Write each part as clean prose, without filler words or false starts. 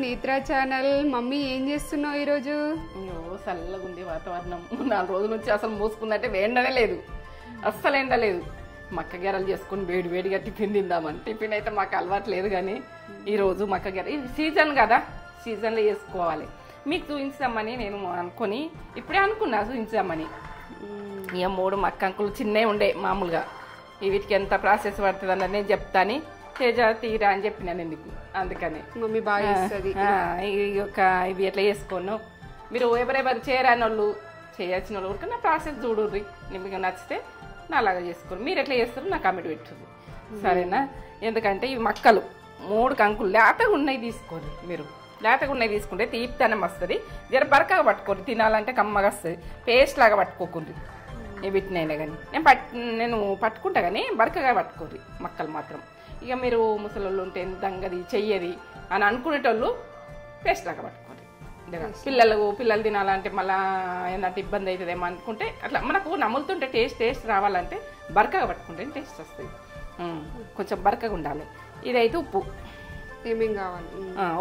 నేత్ర channel. Mummy ఏం చేస్తున్నావు ఈరోజు? చల్లగా ఉంది వాతావరణం. 4 రోజుల నుంచి అసలు మూసుకుందంటే ఎండనే లేదు, అస్సలు ఎండ లేదు. మక్క గెరలు చేసుకుని వేడి వేడిగా టిఫిన్ తిందామని. టిఫిన్ అయితే మాకు అలవాటు లేదు, కానీ ఈరోజు మక్క గెర ఇది సీజన్ కదా, సీజన్లో వేసుకోవాలి. మీకు చూపించామని నేను అనుకొని ఇప్పుడే అనుకున్నా చూపించామని. ఇక 3 మక్క అంకులు చిన్నవి ఉండే మామూలుగా. వీటికి ఎంత ప్రాసెస్ పడుతుంది అన్నది నేను చెప్తాను. తేజ తీరా అని చెప్పినాను ఎందుకు, అందుకని. మమ్మీ బాగా చేస్తుంది. ఇవి ఎట్లా చేసుకోను, మీరు ఎవరెవరు చేయరాని వాళ్ళు చేయాల్సిన వాళ్ళు కూడా నా ప్రాసెస్ చూడుర్రి. మీకు నచ్చితే నా అలాగా చేసుకోరు. మీరు ఎట్లా చేస్తారో నా కామెంట్ పెట్టుర్రి, సరేనా? ఎందుకంటే ఇవి మక్కలు 3 కంకులు లేతగా ఉన్నాయి తీసుకోండి. మీరు లేతగా ఉన్నాయి తీసుకుంటే తీపితనం వస్తుంది. జర బరకగా పట్టుకోండి, తినాలంటే కమ్మగా వస్తుంది. పేస్ట్ లాగా పట్టుకోకుండ్రి వీటినైనా కానీ. నేను పట్టుకుంటా కానీ బరకగా పట్టుకోర్రి మక్కలు మాత్రం. ఇక మీరు ముసలోళ్ళు ఉంటే దంగది చెయ్యది అని అనుకునేటోళ్ళు పేస్ట్ లాగా పట్టుకోండి. పిల్లలు తినాలంటే మళ్ళీ ఏంటంటే ఇబ్బంది అవుతుందేమో అనుకుంటే అట్లా మనకు నములుతుంటే టేస్ట్ రావాలంటే బరకగా పట్టుకుంటే టేస్ట్ వస్తుంది. కొంచెం బరకగా ఉండాలి. ఇదైతే ఉప్పు. ఏమేం కావాలి?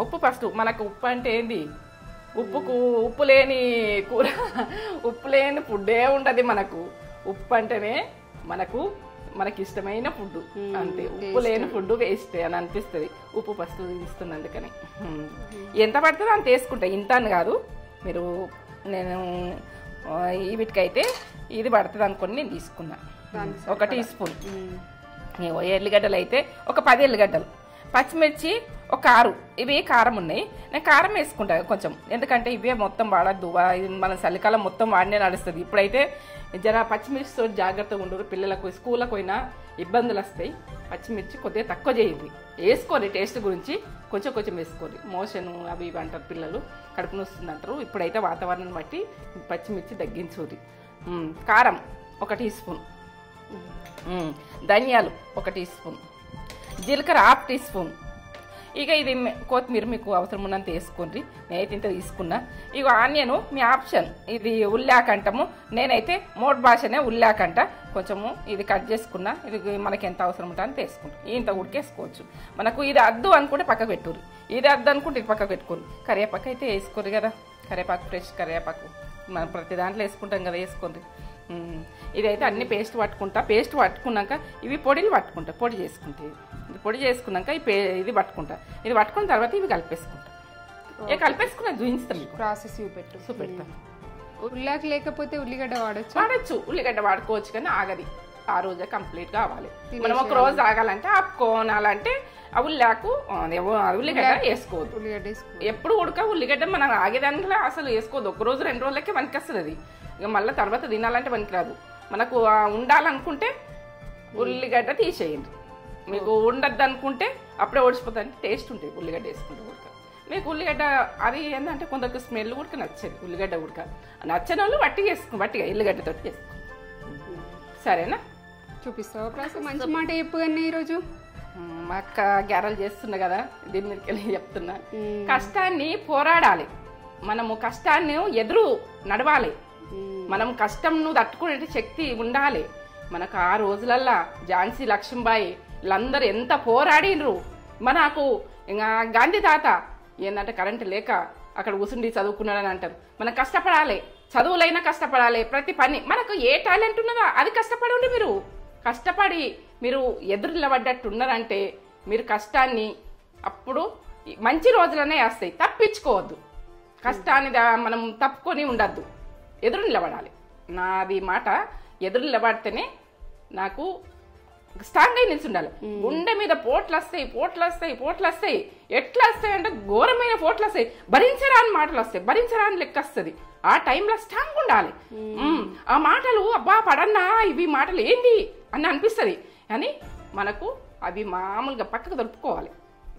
ఉప్పు ఫస్ట్. మనకు ఉప్పు అంటే ఏంది, ఉప్పు లేని కూర, ఉప్పు లేని ఫుడ్డే ఉండదు మనకు. ఉప్పు అంటేనే మనకి ఇష్టమైన ఫుడ్ అంతే. ఉప్పు లేని ఫుడ్ వేస్ట్ అని అనిపిస్తుంది. ఉప్పు ఫస్ట్ ఇస్తుంది, అందుకని ఎంత పడుతుందో అంత వేసుకుంటా. ఇంత అని కాదు, మీరు నేను వీటికైతే ఇది పడుతుంది అనుకొని నేను తీసుకున్నా. 1 టీ స్పూన్. ఎల్లిగడ్డలు అయితే ఒక 10 ఎల్లిగడ్డలు, పచ్చిమిర్చి ఒక 6. ఇవి కారం ఉన్నాయి, నేను కారం వేసుకుంటా కొంచెం. ఎందుకంటే ఇవే మొత్తం వాడద్దు, మన చలికాలం మొత్తం వాడినే నడుస్తుంది. ఇప్పుడైతే జర పచ్చిమిర్చితో జాగ్రత్తగా ఉండరు. పిల్లలకు స్కూళ్ళకు పోయినా ఇబ్బందులు వస్తాయి. పచ్చిమిర్చి కొద్దిగా తక్కువ చేయండి, వేసుకోండి. టేస్ట్ గురించి కొంచెం వేసుకోండి. మోషన్ అవి ఇవి అంటారు పిల్లలు, కడుపు నొస్తుంది అంటారు. ఇప్పుడైతే వాతావరణం బట్టి పచ్చిమిర్చి తగ్గించుర్రి. కారం 1 టీ స్పూన్, ధనియాలు 1 టీ స్పూన్, జీలకర్ర 1/2 టీ స్పూన్. ఇక ఇది కొత్తిమీర మీకు అవసరం ఉన్నంత వేసుకోండి. నేనైతే ఇంత తీసుకున్నా. ఇక ఆనియను మీ ఆప్షన్. ఇది ఉల్లాకంటము, నేనైతే మోడ్ భాషనే ఉల్లాకంట. కొంచెము ఇది కట్ చేసుకున్నా. ఇది మనకి ఎంత అవసరం ఉంటుంది అంత వేసుకుంటాం. ఇంత ఉడికేసుకోవచ్చు. మనకు ఇది అద్దు అనుకుంటే పక్కకు పెట్టుర్రి, ఇది అద్దు అనుకుంటే ఇది పక్కకు పెట్టుకోరు. కరివేపాకు అయితే వేసుకోరు కదా, కరివేపాకు ఫ్రెష్ కరివేపాకు మనం ప్రతి దాంట్లో వేసుకుంటాం కదా, వేసుకోండి. ఇదైతే అన్ని పేస్ట్ పట్టుకుంటా. పేస్ట్ పట్టుకున్నాక ఇవి పొడిలు పట్టుకుంటా, పొడి చేసుకుంటే ఇది పొడి చేసుకున్నాక ఇది పట్టుకుంటా. ఇది పట్టుకున్న తర్వాత ఇవి కలిపేసుకుంటా. కలిపేసుకున్నా చూపిస్తాను మీకు ప్రాసెస్ చూపెడతాను. ఉల్లాక లేకపోతే ఉల్లిగడ్డ వాడచ్చు. ఉల్లిగడ్డ వాడుకోవచ్చు, కానీ ఆగది. ఆ రోజే కంప్లీట్ కావాలి. మనం ఒక రోజు ఆగాలంటే ఆపుకోనాలంటే ఆ ఉల్లాకు ఉల్లిగడ్డ వేసుకోవద్దు. ఎప్పుడు ఉడక ఉల్లిగడ్డ మనం ఆగేదానిలో అసలు వేసుకోవద్దు. 1 రోజు 2 రోజులకే వనికొస్తుంది అది. ఇక మళ్ళీ తర్వాత తినాలంటే పనికిరాదు. మనకు ఉండాలనుకుంటే ఉల్లిగడ్డ తీసేయండి. మీకు ఉండద్దు అనుకుంటే అప్పుడే ఓడిచిపోతుంది. టేస్ట్ ఉంటుంది ఉల్లిగడ్డ వేసుకుంటే ఉడక. మీకు ఉల్లిగడ్డ అది ఏంటంటే కొందరికి స్మెల్ ఉడక నచ్చదు. ఉల్లిగడ్డ ఉడక నచ్చని వాళ్ళు వట్టిగా ఎల్లిగడ్డతో చేసుకో, సరేనా? చూపిస్తావా ప్రాసెస్? మంచి మాట చెప్పుగానే ఈరోజు మా అక్క గ్యారలు చేస్తున్నా కదా, దీని మీదకి వెళ్ళి చెప్తున్నా. కష్టాన్ని పోరాడాలి, మనము కష్టాన్ని ఎదురు నడవాలి. మనం కష్టంను తట్టుకునే శక్తి ఉండాలి మనకు. ఆ రోజులల్లా ఝాన్సీ లక్ష్మీబాయి వీళ్ళందరూ ఎంత పోరాడినరు. మనకు ఇంకా గాంధీ తాత ఏంటంటే కరెంటు లేక అక్కడ కూర్చుండి చదువుకున్నాడని అంటారు. మనం కష్టపడాలి, చదువులైనా కష్టపడాలి. ప్రతి పని మనకు ఏ టాలెంట్ ఉన్నదో అది కష్టపడండి. మీరు కష్టపడి మీరు ఎదురు నిలబడ్డట్టు ఉన్నారంటే మీరు కష్టాన్ని అప్పుడు మంచి రోజులనే వస్తాయి. తప్పించుకోవద్దు, కష్టాన్ని మనం తప్పుకొని ఉండద్దు, ఎదురు నిలబడాలి. నాది మాట, ఎదురు నిలబడితేనే నాకు స్ట్రాంగ్ అయి నిలిచి ఉండాలి. గుండె మీద పోట్లు వస్తాయి. ఎట్లా వస్తాయి అంటే ఘోరమైన పోట్లు వస్తాయి. భరించరాని మాటలు వస్తాయి, భరించరాని లెక్క వస్తుంది. ఆ టైంలో స్ట్రాంగ్ ఉండాలి. ఆ మాటలు అబ్బా పడన్నా ఇవి మాటలు ఏంది అని అనిపిస్తుంది, కానీ మనకు అవి మామూలుగా పక్కకు దొరుకుకోవాలి,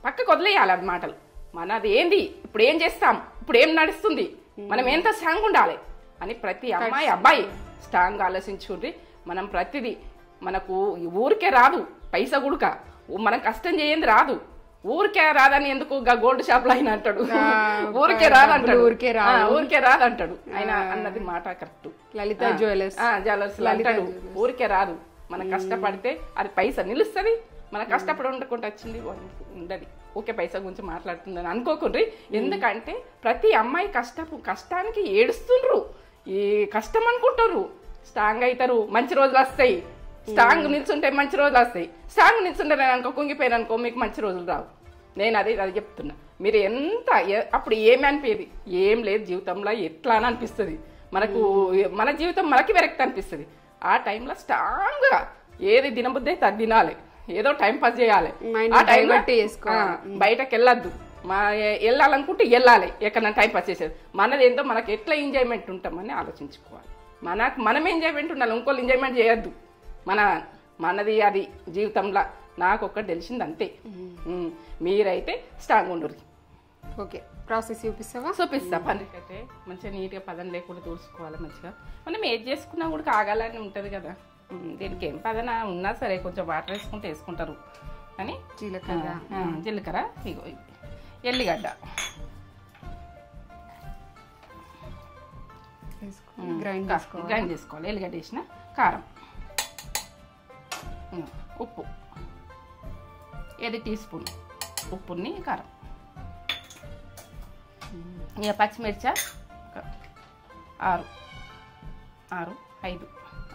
పక్కకు వదిలేయాలి అవి మాటలు. మనది ఏంది, ఇప్పుడు ఏం చేస్తాం, ఇప్పుడు ఏం నడుస్తుంది, మనం ఎంత స్ట్రాంగ్ ఉండాలి అని ప్రతి అమ్మాయి అబ్బాయి స్ట్రాంగ్ ఆలోచించుకుంటే మనం ప్రతిదీ మనకు ఊరికే రాదు. పైసా గుడుక మనం కష్టం చేయండి రాదు. ఊరికే రాదని ఎందుకు గోల్డ్ షాప్ లో ఆయన అంటాడు, ఊరికే రాదంటాడు, ఊరికే రాదంటాడు ఆయన అన్నది మాట కరెక్ట్. లలిత జ్యువెలర్స్ అంటాడు ఊరికే రాదు. మనం కష్టపడితే అది పైసా నిలుస్తుంది, మన కష్టపడి ఉండకుండా వచ్చింది ఉండదు. ఓకే పైసా గురించి మాట్లాడుతుందని అనుకోకుండ్రి. ఎందుకంటే ప్రతి అమ్మాయి కష్టానికి ఏడుస్తుండ్రు, ఈ కష్టం అనుకుంటారు. స్ట్రాంగ్ అవుతారు, మంచి రోజులు వస్తాయి. స్ట్రాంగ్ నిల్చుంటే మంచి రోజులు వస్తాయి. స్ట్రాంగ్ నిల్చుంటే అనుకో కుంగిపోయాను అనుకో మీకు మంచి రోజులు రావు. నేను అది చెప్తున్నా. మీరు ఎంత అప్పుడు ఏమి అనిపించేది, ఏం లేదు జీవితంలో ఎట్లా అని అనిపిస్తుంది మనకు. మన జీవితం మనకి వెరక్ట్ అనిపిస్తుంది. ఆ టైంలో స్ట్రాంగ్గా ఏది దినబుద్ధి అయితే అది తినాలి, ఏదో టైం పాస్ చేయాలి. ఆ టైం బయటకు వెళ్ళొద్దు, వెళ్ళాలనుకుంటే వెళ్ళాలి, ఎక్కడ టైం పాస్ చేసేది. మనది ఏంటో మనకి ఎట్లా ఎంజాయ్మెంట్ ఉంటామని ఆలోచించుకోవాలి. మనం ఎంజాయ్మెంట్ ఉండాలి, ఇంకోళ్ళు ఎంజాయ్మెంట్ చేయొద్దు. మనది అది జీవితంలో నాకు ఒక్కటి తెలిసింది అంతే. మీరైతే స్ట్రాంగ్ ఉండరు. ఓకే ప్రాసెస్ చూపిస్తా. పనికైతే మంచిగా నీట్గా పదం లేకుండా తుడుచుకోవాలి మంచిగా. మనం ఏది చేసుకున్నా కూడా కాగాలని ఉంటుంది కదా. దీనికి ఏం పదన ఉన్నా సరే కొంచెం వాటర్ వేసుకుంటే వేసుకుంటారు. కానీ జీలకర్ర ఇగో ఎల్లిగడ్డ గ్రైండ్ చేసుకోవాలి. ఎల్లిగడ్డ వేసిన కారం, ఉప్పు, ఏది టీ స్పూన్ ఉప్పుని కారం, ఇక పచ్చిమిర్చి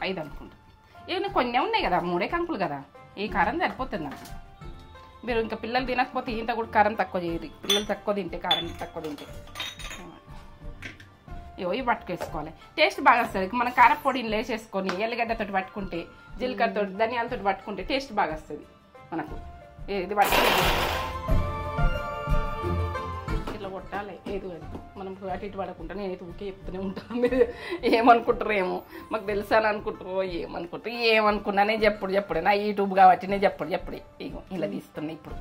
5 అనుకుంటా. ఇవన్నీ కొన్ని ఉన్నాయి కదా, 3 కంకులు కదా, ఈ కారం సరిపోతుంది నాకు. మీరు ఇంకా పిల్లలు తినకపోతే ఇంత కూడా కారం తక్కువ చేయరు. పిల్లలు తక్కువ తింటే కారం తక్కువ తింటే ఇవి పట్టుకేసుకోవాలి. టేస్ట్ బాగా వస్తుంది. మనం కారపొడిని లేచేసుకొని ఎల్లిగడ్డతో పట్టుకుంటే, జీలకర్రతో ధనియాలతో పట్టుకుంటే టేస్ట్ బాగా వస్తుంది మనకు. ఇది పట్టుకుంటే ఇట్లా కొట్టాలి. ఏది మనం అటు ఇటు పడకుండా నేనైతే ఊకే చెప్తూనే ఉంటాను. మీరు ఏమనుకుంటారు ఏమో, మాకు తెలుసాను అనుకుంటారో ఏమనుకుంటారు. ఏమనుకున్నా నేను చెప్పుడు నా యూట్యూబ్ కాబట్టి నేను చెప్పుడు ఇగో ఇలా తీస్తున్నా. ఇప్పుడు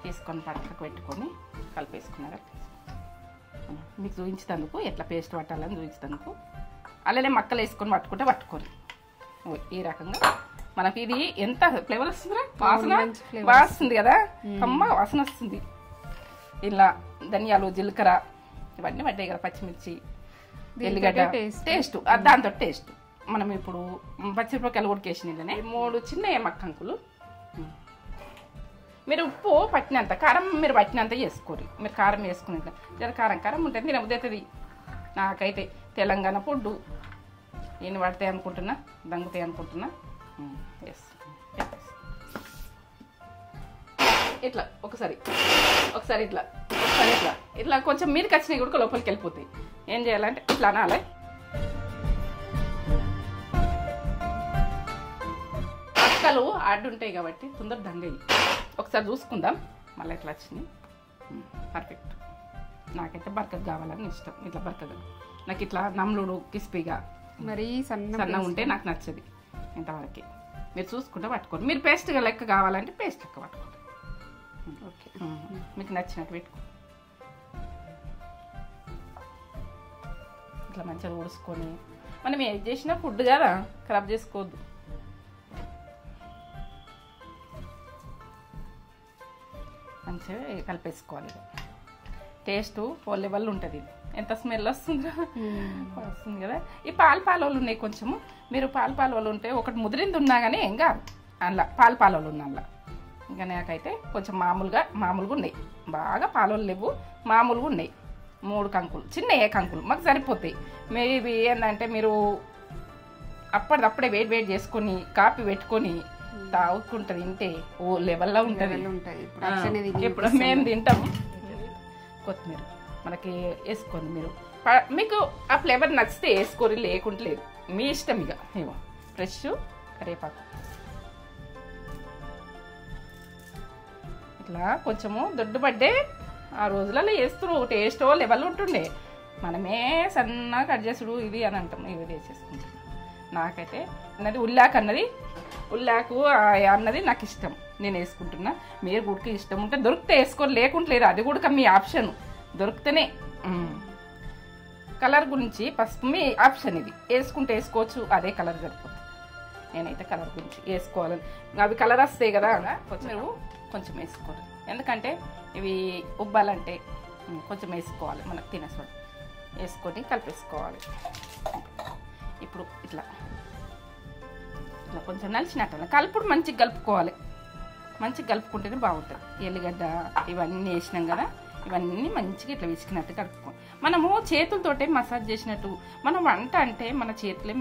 తీసుకొని పక్కకు పెట్టుకొని కలిపేసుకున్నారా మీకు చూపించేందుకు ఎట్లా పేస్ట్ పట్టాలని చూపించేందుకు. అలానే మక్కలు వేసుకొని పట్టుకోరు. ఈ రకంగా మనకి ఇది ఎంత ఫ్లేవర్ వస్తుందిరా, వాసన వస్తుంది కదా, కమ్మ వాసన వస్తుంది. ఇలా ధనియాలు జీలకర్ర ఇవన్నీ పట్టాయి కదా, పచ్చిమిర్చి ఎల్లిగడ్డ టేస్ట్ దాంతో టేస్ట్. మనం ఇప్పుడు పచ్చిమిరపకాయలు కూడా వేసిన ఇళ్ళనే 3 చిన్న మక్కంకులు. మీరు ఉప్పు పట్టినంత, కారం మీరు పట్టినంత వేసుకోరు. మీరు కారం వేసుకునే జర కారం ఉంటుంది, నేను ఉదవుతుంది. నాకైతే తెలంగాణ ఫుడ్డు నేను పడతాయి అనుకుంటున్నా, దంగుతాయి అనుకుంటున్నా. ఇట్లా ఒకసారి ఇట్లా కొంచెం మీదకి వచ్చినాయి కూడా లోపలికి వెళ్ళిపోతాయి. ఏం చేయాలంటే ఇట్లా అనాలి. అక్కలు ఆడుంటాయి కాబట్టి తొందర దంగయి. ఒకసారి చూసుకుందాం మళ్ళీ ఎట్లా వచ్చినాయి. పర్ఫెక్ట్. నాకైతే బర్కగా కావాలని ఇష్టం. ఇట్లా బర్కగా నాకు ఇట్లా నమ్లుడు క్రిస్పీగా మరి సన్న ఉంటే నాకు నచ్చది. ఇంతవరకు మీరు చూసుకుంటే పట్టుకోండి. మీరు పేస్ట్గా లెక్క కావాలంటే పేస్ట్ లెక్క పట్టుకోండి. ఓకే, మీకు నచ్చినట్టు పెట్టుకో. ఇట్లా మంచిగా ఊడుచుకొని మనం ఏది చేసినా ఫుడ్ కదా ఖరాబ్ చేసుకోవద్దు. మంచిగా కలిపేసుకోవాలి. టేస్ట్ 4 లెవెల్ ఉంటుంది. ఎంత స్మెల్ వస్తుంది కదా. ఈ పాలు ఉన్నాయి కొంచెము. మీరు పాలు ఉంటే ఒకటి ముదిరింది ఉన్నా కానీ ఏం కాదు. అందులో పాలు ఉన్న అందులో ఇంకా నాకైతే కొంచెం మామూలుగా ఉన్నాయి. బాగా పాలు లేవు, మామూలుగా ఉన్నాయి. 3 కంకులు, చిన్న కంకులు మాకు సరిపోతాయి. మేబీ ఏంటంటే మీరు అప్పటిదప్పుడే వేడి చేసుకొని కాపీ పెట్టుకొని తాగుకుంటుంది. తింటే ఓ లెవెల్లో ఉంటుంది. ఇప్పుడు మేము తింటాము. కొత్తిమీర మనకి వేసుకోండి. మీకు ఆ ఫ్లేవర్ నచ్చితే వేసుకోరు, లేకుంటే లేదు, మీ ఇష్టం. ఇక ఏమో ఫ్రెష్ కరివేపాకు ఇట్లా కొంచెము దొడ్డుపడ్డే ఆ రోజులలో వేస్తున్నారు. టేస్ట్ లెవెల్ ఉంటుండే. మనమే సన్నగా కట్ చేసుడు ఇది అని అంటాం. ఇవి వేసేసుకుంటాం. నాకైతే ఉల్లాకు అన్నది నాకు ఇష్టం, నేను వేసుకుంటున్నా. మీరు గుడికి ఇష్టం ఉంటే దొరికితే వేసుకోరు, లేకుంటే లేదు. అది కూడా మీ ఆప్షన్, దొరికితేనే. కలర్ గురించి పసుపు మీ ఆప్షన్, ఇది వేసుకుంటే వేసుకోవచ్చు, అదే కలర్ సరిపోతుంది. నేనైతే కలర్ గురించి వేసుకోవాలని, అవి కలర్ వస్తాయి కదా, కొంచెం వేసుకోవాలి. ఎందుకంటే ఇవి ఉబ్బాలంటే కొంచెం వేసుకోవాలి. మనకు తినేసోడు వేసుకొని కలిపేసుకోవాలి. ఇప్పుడు ఇట్లా ఇట్లా కొంచెం నలిచినట్టు కలుపుడు మంచిగా కలుపుకోవాలి. మంచిగా కలుపుకుంటేనే బాగుంటుంది. ఎల్లిగడ్డ ఇవన్నీ వేసినాం కదా, ఇవన్నీ మంచిగా ఇట్లా విసికినట్టు కలుపుకోవాలి. మనము చేతులతోటే మసాజ్ చేసినట్టు. మనం వంట అంటే మన చేతులే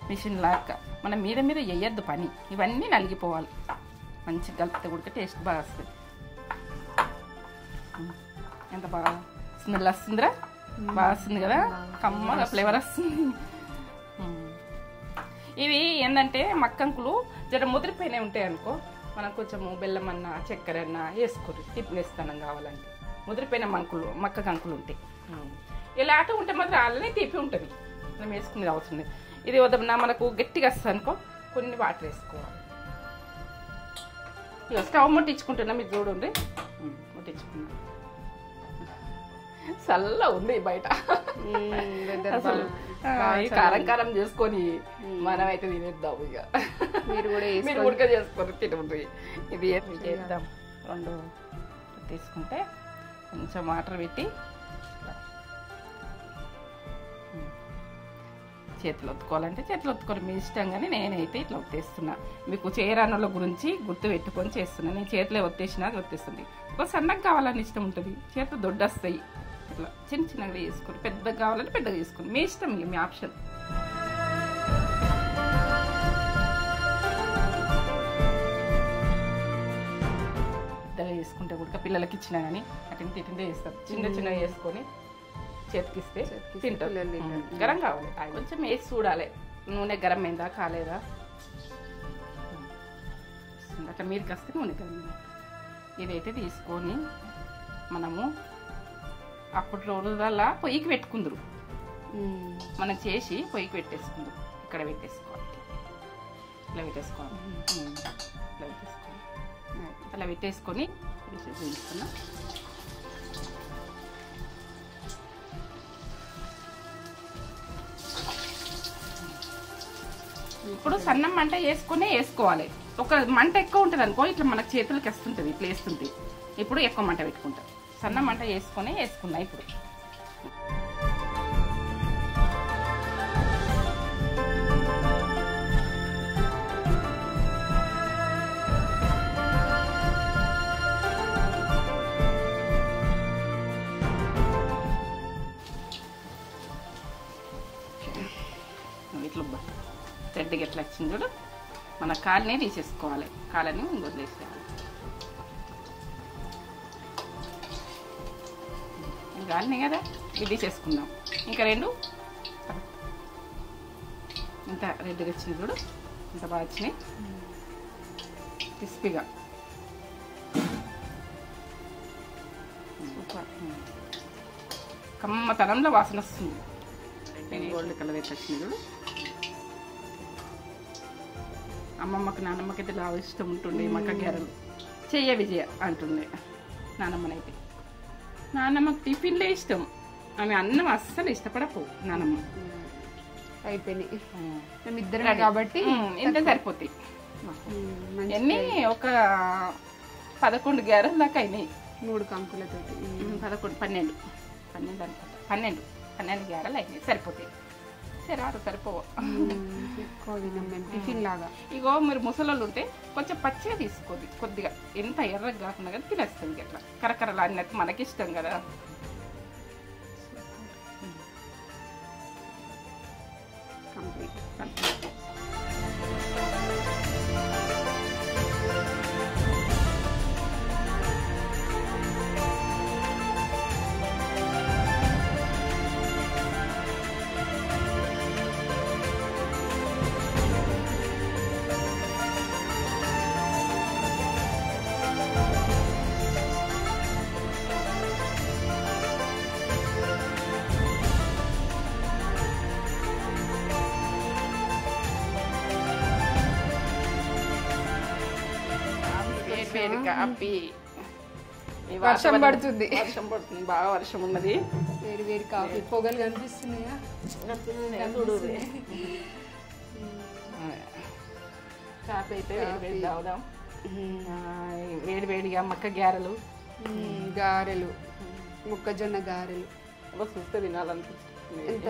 మిషన్ లాగా మన మీద వేయద్దు పని. ఇవన్నీ నలిగిపోవాలి. మంచిగా కలిపితే కూడా టేస్ట్ బాగా వస్తుంది. ఎంత బాగా స్మెల్ వస్తుందిరా, బాగా వస్తుంది కదా, కమ్మగా ఫ్లేవర్ వస్తుంది. ఇవి ఏంటంటే మక్కంకులు జర ముదిరిపోయినవి ఉంటాయి అనుకో, మనం కొంచెము బెల్లం అన్నా చక్కెర అన్నా వేసుకోరు తీపినేస్తానం కావాలంటే. ముదిరిపోయిన మక్క కంకులు ఉంటాయి. ఇలా ఆట ఉంటే మాత్రం అలానే తీపి ఉంటుంది, మనం వేసుకునేది అవసరం లేదు. ఇది వద్దన్నా మనకు గట్టిగా వస్తుంది అనుకో, కొన్ని వాటర్ వేసుకోవాలి. ఇక స్టవ్ ముట్టించుకుంటున్నా, మీరు చూడండి. ముట్టించుకున్నా చల్ల ఉంది బయట. అసలు కారం కారం చేసుకొని మనమైతే తినేద్దాం. ఇక మీరు ఉడక చేసుకొని తినండి. ఇది చేద్దాం. 2 తీసుకుంటే కొంచెం వాటర్ పెట్టి చేతులు ఒత్తుకోవాలంటే చేతులు ఒత్తుకొని మీ ఇష్టం. కానీ నేనైతే ఇట్లా ఒత్తేస్తున్నా. మీకు చేయరానుల గురించి గుర్తు పెట్టుకొని చేస్తున్నా. నేను చేతిలో ఒత్తేసినా అది ఒత్తేస్తుంది. ఒక సన్నగా కావాలని ఇష్టం ఉంటుంది, చేతులు దొడ్డొస్తాయి. ఇట్లా చిన్న చిన్నగా వేసుకొని, పెద్దగా కావాలంటే పెద్దగా వేసుకొని మీ ఇష్టం, మీ ఆప్షన్. పెద్దగా వేసుకుంటే కూడా పిల్లలకి ఇచ్చినా కానీ అటు తింటే వేస్తాం. చిన్న చిన్నగా వేసుకొని చేతికిస్తే తింటారు. గరం కావాలి, కొంచెం వేసి చూడాలి నూనె గరం అయిందా కాలేదా. అట్లా మీరు కాస్తే నూనె గరం. ఇదైతే తీసుకొని మనము అప్పుడు రోజులల్లా పొయ్యికి పెట్టుకుందరు. మనం చేసి పొయ్యికి పెట్టేసుకుందాం. ఇక్కడ పెట్టేసుకోవాలి, ఇట్లా పెట్టేసుకోవాలి, ఇట్లా పెట్టేసుకోవాలి. అలా పెట్టేసుకొని వేయించుకున్నా. ఇప్పుడు సన్నం మంట వేసుకోవాలి. ఒక మంట ఎక్కువ ఉంటుంది అనుకో, ఇట్లా మనకు చేతులకి వస్తుంటుంది, ఇట్లా వేస్తుంది. ఇప్పుడు ఎక్కువ మంట పెట్టుకుంటాం. సన్న మంట వేసుకున్నా. ఇప్పుడు ఇట్లా రెడ్గా ఎట్లా వచ్చింది చూడు. మన కాళ్ళనే తీసేసుకోవాలి, కాళ్ళని వదిలేసేయాలి. కాళ్ళని కదా ఇది చేసుకుందాం. ఇంకా 2 ఇంత రెడ్గా వచ్చింది చూడు, ఇంత బాగా వచ్చినాయి క్రిస్పీగా. సూపర్, కమ్మతనంలో వాసన వస్తుంది. గోల్డ్ కలర్ అయితే వచ్చింది చూడు. అమ్మమ్మకి నానమ్మకి అయితే బాగా ఇష్టం ఉంటుండే మక్క గారెలు. చెయ్య విజయ అంటుండే నానమ్మనైతే. నానమ్మకి టిఫిన్లే ఇష్టం, ఆమె అన్నం అస్సలు ఇష్టపడపో నానమ్మ. అయిపోయినాయి మేమిద్దరం కాబట్టి ఇంత సరిపోతాయి. ఎన్ని ఒక 11 గారెలు దాకా అయినాయి. 3 కంకులతోటి 12 గారెలు అయినాయి. సరిపోతాయి. సరే సరిపోవు, ఎక్కువ తిన్నాం మేము టిఫిన్ లాగా. ఇగో మీరు ముసలోళ్ళు ఉంటే కొంచెం పచ్చిగా తీసుకోండి, కొద్దిగా ఎంత ఎర్రగా కాకుండా కానీ తినేస్తుంది. అట్లా కరకరలా అన్నట్టు మనకి ఇష్టం కదా. కంప్లీట్. కాపీ వర్షం పడుతుంది, బాగా వర్షం ఉన్నది. వేడి వేడి కాఫీ పొగలు కనిపిస్తున్నాయా? కాఫీ అయితే వేడి తాగుదాం. వేడి వేడిగా మక్క గారెలు, మొక్కజొన్న గారెలు చూస్తే తినాలనిపిస్తుంది. ఎంత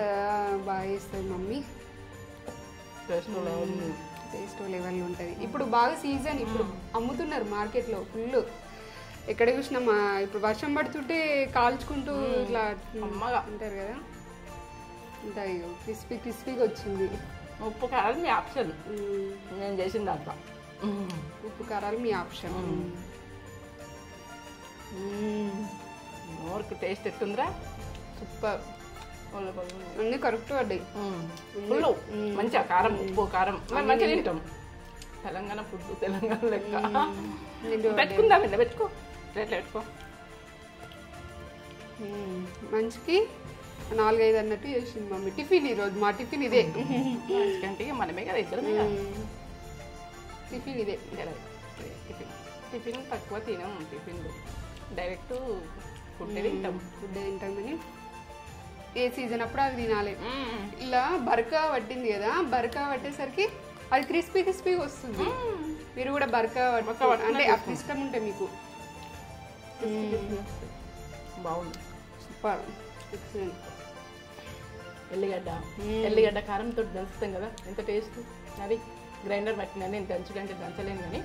బాగా చేస్తుంది మమ్మీ. టేస్ట్ లెవెల్ ఉంటుంది. ఇప్పుడు బాగా సీజన్, ఇప్పుడు అమ్ముతున్నారు మార్కెట్లో ఫుల్. ఎక్కడ చూసినా ఇప్పుడు వర్షం పడుతుంటే కాల్చుకుంటూ ఇట్లా అమ్మగా ఉంటారు కదా, ఉంటాయి. క్రిస్పీగా వచ్చింది. ఉప్పు కారాలు మీ ఆప్షన్, నేను చేసిన దాంట్లో ఉప్పు కారాలు మీ ఆప్షన్. నోరుకు టేస్ట్ ఎట్టుందిరా, సూపర్. అన్నీ కరెక్ట్ పడ్డాయి. ఫుల్ మంచిగా కారం, ఉప్పు కారం మంచిగా తింటాం. తెలంగాణ ఫుడ్ తెలంగాణ లెక్క. పెట్టుకుందాం, ఇలా పెట్టుకో, ప్లేట్లో పెట్టుకో. మంచికి 4-5 అన్నట్టు చేసింది మమ్మీ టిఫిన్. ఈరోజు మా టిఫిన్ ఇదే. మంచికంటే మనమే కదా ఇద్దరమే టిఫిన్ ఇదే. టిఫిన్ తక్కువ తినాం. టిఫిన్ డైరెక్ట్ ఫుడ్ తింటాం. కానీ ఏ సీజన్ అప్పుడు అది తినాలి. ఇలా బరకా పట్టింది కదా, బరకా పట్టేసరికి అది క్రిస్పీగా వస్తుంది. మీరు కూడా బరకా అంటే అప్పుడు ఇష్టం ఉంటే మీకు బాగుంది. Super, excellent. ఎల్లిగడ్డ కారంతో దంచుతాం కదా, ఎంత టేస్ట్. అది గ్రైండర్ పట్టిన నేను దంచుకంటే దంచలేను కానీ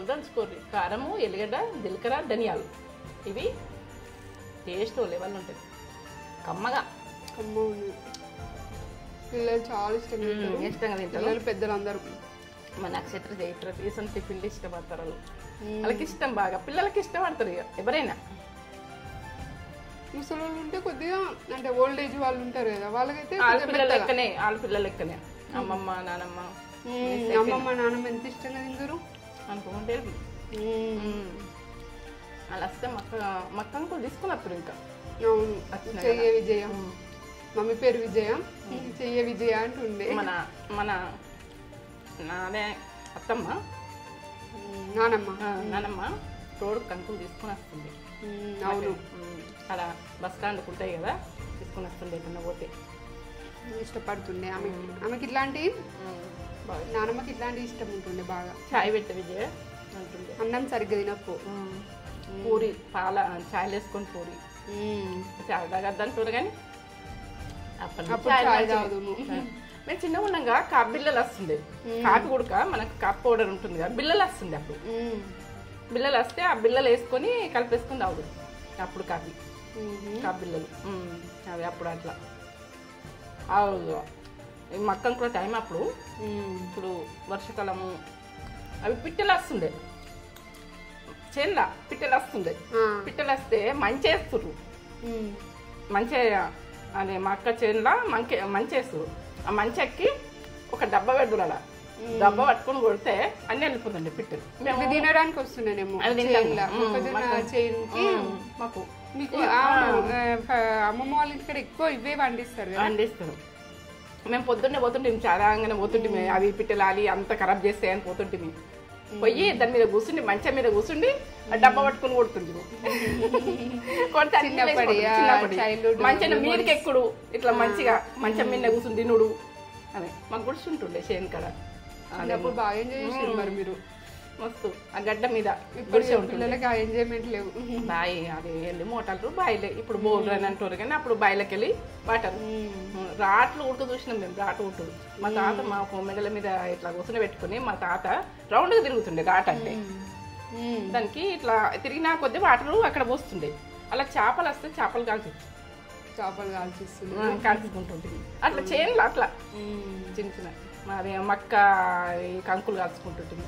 దంచుకోరు. కారము, ఎల్లిగడ్డ, జీలకర్ర, ధనియాలు ఇవి టేస్ట్ లెవెల్ ఉంటుంది. కమ్మగా ఉంది. పిల్లలు చాలా ఇష్టంగా తింటారు. పిల్లలు పెద్దలు అందరూ. మా నక్షత్ర జైత్ర తీసిన టిఫిన్లు ఇష్టపడతారు వాళ్ళు. వాళ్ళకి ఇష్టం బాగా, పిల్లలకి ఇష్టపడతారు ఎవరైనా. ముసలి ఉంటే కొద్దిగా అంటే ఓల్డ్ ఏజ్ వాళ్ళు ఉంటారు కదా, వాళ్ళకైతే పిల్లల లెక్కనే అమ్మమ్మ నానమ్మ ఎంత ఇష్టంగా తింటారు అనుకుంటే. అలా వస్తే మక్కను కూడా తీసుకున్నప్పుడు ఇంకా అవును. చెయ్య విజయ, మమ్మీ పేరు విజయ, చెయ్య విజయ అంటుండే. మన నాదే అత్తమ్మ నానమ్మ తోడు కంకులు తీసుకుని వస్తుంది. అవును, అలా బస్ స్టాండ్కి ఉంటాయి కదా, తీసుకుని వస్తుండే ఎక్కడన్నా పోతే. ఇష్టపడుతుండే ఆమెకి ఇట్లాంటి, నానమ్మకి ఇట్లాంటి ఇష్టం ఉంటుండే బాగా. చాయ్ పెట్టే విజయ అంటుండే. అన్నం సరిగ్గా తినపో, పూరి పాల చాయ్ వేసుకొని పూరి చాయ్ తాగద్దంటారు కానీ మేము చిన్నగా ఉన్నాగా కాఫీ బిల్లలు వస్తుండే. కాఫీ ఉడక మనకు కాఫీ పౌడర్ ఉంటుంది కదా, బిల్లలు వస్తుంది. అప్పుడు బిల్లలు వస్తే ఆ బిల్లలు వేసుకొని కలిపేసుకొని తాగుదు. అప్పుడు కాఫీ బిల్లలు అవి అప్పుడు అట్లా. మక్కం కూడా టైం అప్పుడు. ఇప్పుడు వర్షాకాలము అవి పిట్టెలు వస్తుండే, చేనులా పిట్టెలు వస్తుండే. పిట్టెలు వస్తే మంచి వేస్తుర్రు, మంచిగా అదే మా అక్క చేనులా మంచి వేస్తురు. ఆ మంచి ఎక్కి ఒక డబ్బా పెడుతురు. అలా డబ్బా పట్టుకొని కొడితే అన్ని వెళ్ళిపోతుండే పిట్టలు. మేము తినడానికి వస్తున్నానేమో మాకు. మీకు అమ్మమ్మ వాళ్ళ ఇక్కడ ఎక్కువ ఇవే పండిస్తారు. మేము పొద్దున్నే పోతుంటే చాలా పోతుంటే అవి పిట్టలాలి అంత ఖరాబ్ చేస్తాయని పోతుంటే పోయి దాని మీద కూర్చుండి, మంచం మీద కూర్చుండి ఆ డబ్బా పట్టుకుని కొడుతుంది. మంచిగా మీదకి ఎక్కుడు, ఇట్లా మంచిగా మంచం మీద కూర్చుని తినుడు అని మాకు గుడిచుంటుండే చేను కాడ. బాగా ఎంజాయ్ చేసారు మరి మీరు మస్తు. ఆ గడ్డ మీద పిల్లలకి ఆ ఎంజాయ్మెంట్ లేవు. బాయి అది వెళ్ళి మోటార్లు బాయిలే. ఇప్పుడు బోర్లు అని అంటారు కానీ అప్పుడు బాయిలకి వెళ్ళి వాటర్ రాట్లు ఉడక చూసినాం మేము. రాటు ఉట్టుడు మా తాత మా మెడల మీద ఇట్లా కూర్చుని పెట్టుకుని మా తాత రౌండ్గా తిరుగుతుండే. రాట అంటే దానికి ఇట్లా తిరిగినా కొద్ది వాటర్ అక్కడ పోస్తుండే. అలా చేపలు వస్తే చేపలు కాల్చుకుంటుంటుంది. అట్లా చేనులు అట్లా చిన్న చిన్న మాది మక్క కంకులు కాల్చుకుంటుంటుంది.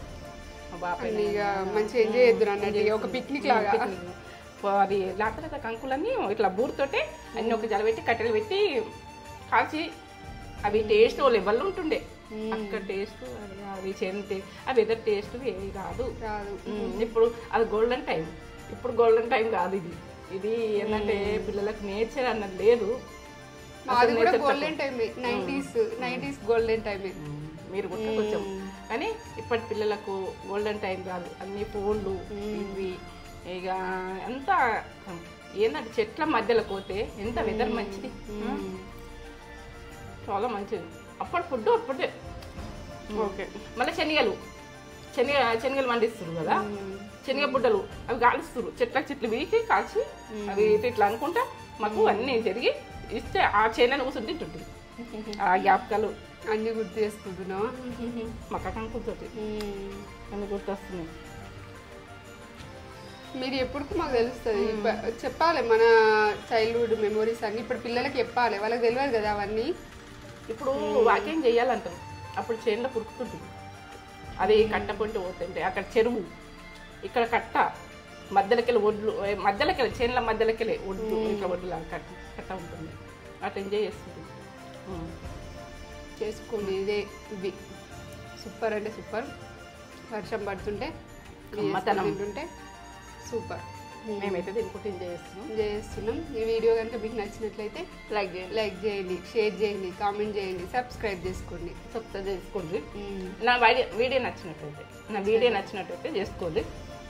మంచిగా ఎంజాయ్ చేద్దాం అన్నట్టు, ఒక పిక్నిక్ లాగా. అది లేకపోతే కంకులన్నీ ఇట్లా బూరుతోటి అన్ని ఒక జల పెట్టి కట్టెలు పెట్టి కాల్చి అవి టేస్ట్ లెవెల్ ఉంటుండే. అక్కడ టేస్ట్ అవి చేయండి, అవి ఎదర్ టేస్ట్ ఏవి కాదు. ఇప్పుడు అది గోల్డెన్ టైం. ఇప్పుడు గోల్డెన్ టైం కాదు ఇది. ఇది ఏంటంటే పిల్లలకు నేచర్ అన్నది లేదు. అది కూడా golden time, 90s golden time. మీరు కూడా కొంచెం కానీ ఇప్పటి పిల్లలకు గోల్డెన్ టైం కాదు. అన్ని ఫోన్లు ఇవి ఇక ఎంత ఏంటంటే చెట్ల మధ్యలో పోతే ఎంత వెదర్ మంచిది, చాలా మంచిది. అప్పటి ఫుడ్ అప్పుడే. ఓకే, మళ్ళీ శనగలు పండిస్తారు కదా, శనగ బుడ్డలు అవి కాలుస్తారు. చెట్లు వీకి కాల్చి అవి ఇట్లా అనుకుంటా మాకు అన్నీ జరిగి ఇస్తే ఆ చేనని కూర్చొని తింటుంటుంది. ఆ జ్ఞాపకాలు అన్ని గుర్తు చేసుకుంటున్నావా? మక్క కంకుతోటి అన్ని గుర్తొస్తున్నాయి. మీరు ఎప్పుడు మాకు తెలుస్తుంది, చెప్పాలి మన చైల్డ్హుడ్ మెమోరీస్ అన్ని ఇప్పుడు పిల్లలకి చెప్పాలి, వాళ్ళకి తెలియదు కదా అవన్నీ. ఇప్పుడు వాకింగ్ చేయాలంటారు, అప్పుడు చేనులో పురుకుతుంటుంది, అది కట్ట పొంటి పోతుంటే అక్కడ చెరువు, ఇక్కడ కట్ట మధ్యలోకెళ్ళి ఒడ్లు, మధ్యలోకెళ్ళి చేనుల మధ్యలోకెళ్ళి ఒడ్లు, ఇట్లా ఒడ్లు కట్ట ఉంటుంది, అట్లా ఎంజాయ్ చేస్తుంది. చేసుకోండి, ఇదే ఇవి సూపర్ అంటే సూపర్. వర్షం పడుతుంటే తింటుంటే సూపర్. మేమైతే దీనికి ఎంజాయ్ చేస్తున్నాం. ఈ వీడియో కనుక మీకు నచ్చినట్లయితే లైక్ చేయండి, షేర్ చేయండి, కామెంట్ చేయండి, సబ్స్క్రైబ్ చేసుకోండి. నా వీడియో నచ్చినట్టయితే చేసుకోండి,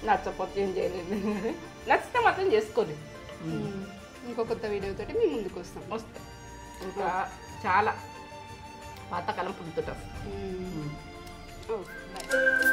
నచ్చకపోతే ఏం చేయలేదు, నచ్చితే మాత్రం చేసుకోండి. ఇంకో కొత్త వీడియోతో మేము ముందుకు వస్తాం. ఇంకా చాలా పాతకాలం పుడుతుంటాం. బాయ్.